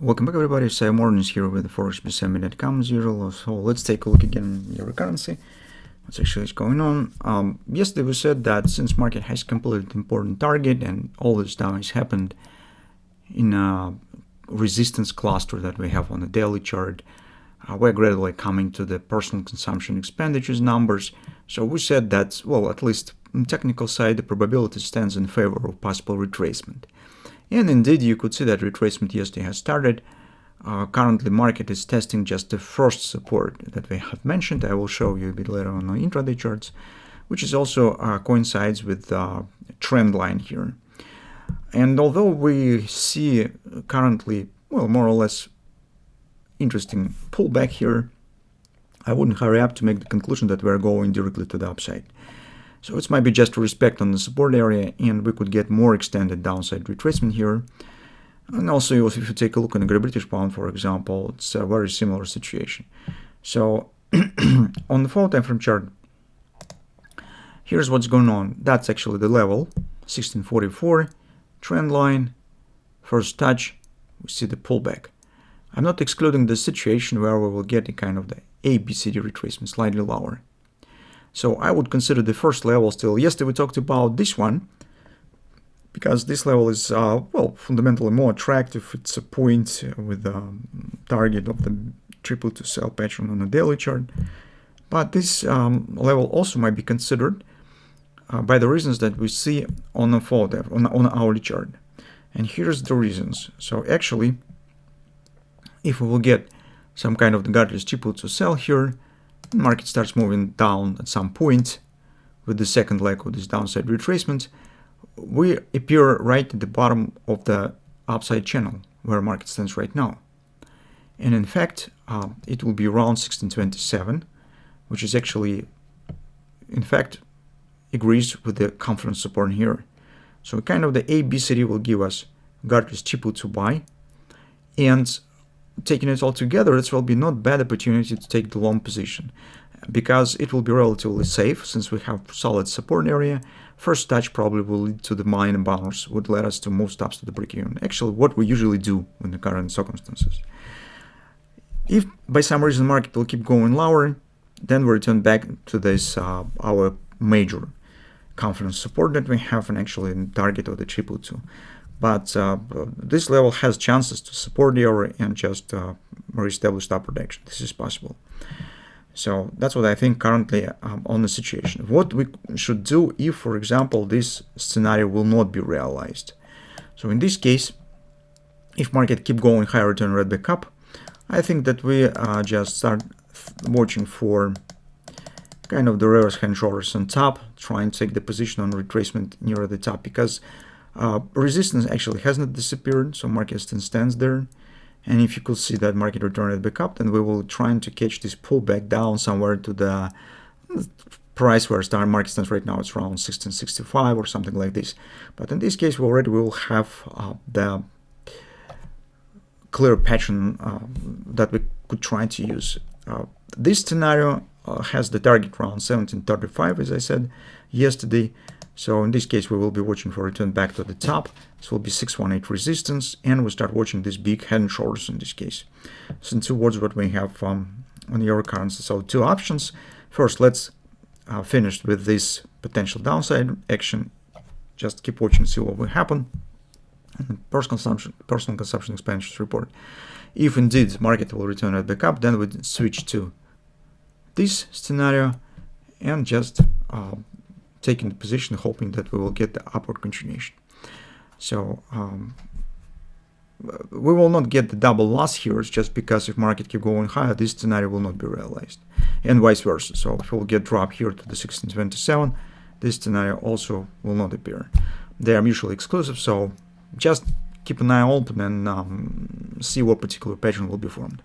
Welcome back, everybody. Sive Morten is here with the Forex Peace Army as usual. So let's take a look again at euro currency. What's actually going on? Yesterday we said that since market has completed important target and all this down has happened in a resistance cluster that we have on the daily chart, we're gradually coming to the personal consumption expenditures numbers. So we said that, well, at least on the technical side, the probability stands in favor of possible retracement. And indeed, you could see that retracement yesterday has started. Currently, market is testing just the first support that we have mentioned. I will show you a bit later on the intraday charts, which is also coincides with the trend line here. And although we see currently, well, more or less interesting pullback here, I wouldn't hurry up to make the conclusion that we're going directly to the upside. So it might be just to respect on the support area, and we could get more extended downside retracement here. And also, if you take a look at the Great British Pound, for example, it's a very similar situation. So on the 4 time frame chart, here's what's going on. That's actually the level, 1644, trend line, first touch, we see the pullback. I'm not excluding the situation where we will get a kind of the ABCD retracement, slightly lower. So I would consider the first level still. Yesterday we talked about this one because this level is, well, fundamentally more attractive. It's a point with the target of the triple to sell pattern on a daily chart. But this level also might be considered by the reasons that we see on the on the hourly chart. And here's the reasons. So actually, if we will get some kind of the guideless triple to sell here, market starts moving down at some point with the second leg of this downside retracement, we appear right at the bottom of the upside channel where market stands right now. And in fact, it will be around 1627, which is actually, in fact, agrees with the confidence support here. So kind of the ABCD will give us guideless triple to buy, and taking it all together, it will be not bad opportunity to take the long position because it will be relatively safe since we have solid support area. First touch probably will lead to the minor bounce, would let us to move stops to the break-even. Actually, what we usually do in the current circumstances. If by some reason market will keep going lower, then we return back to this our major confidence support that we have, and actually in target of the 222. But this level has chances to support the euro and just reestablish upward action. This is possible. So that's what I think currently on the situation. What we should do if, for example, this scenario will not be realized. So in this case, if market keep going higher, return right back up, I think that we just start watching for kind of the reverse hand shoulders on top, trying to take the position on retracement near the top, because resistance actually has not disappeared, so market still stands there. And if you could see that market return it back up, then we will try to catch this pullback down somewhere to the price where market stands right now. It's around 1665 or something like this. But in this case, we already will have the clear pattern that we could try to use. This scenario has the target around 1735, as I said yesterday. So in this case, we will be watching for return back to the top. This will be 618 resistance, and we start watching this big head and shoulders in this case. So in two words, what we have on the euro currency. So two options. First, let's finish with this potential downside action. Just keep watching, see what will happen. And personal consumption expenditures report. If indeed market will return right back up, then we switch to this scenario and just taking the position, hoping that we will get the upward continuation. So we will not get the double loss here. It's just because if market keep going higher, this scenario will not be realized, and vice versa. So if we'll get drop here to the 1627, this scenario also will not appear. They are mutually exclusive, so just keep an eye open and see what particular pattern will be formed.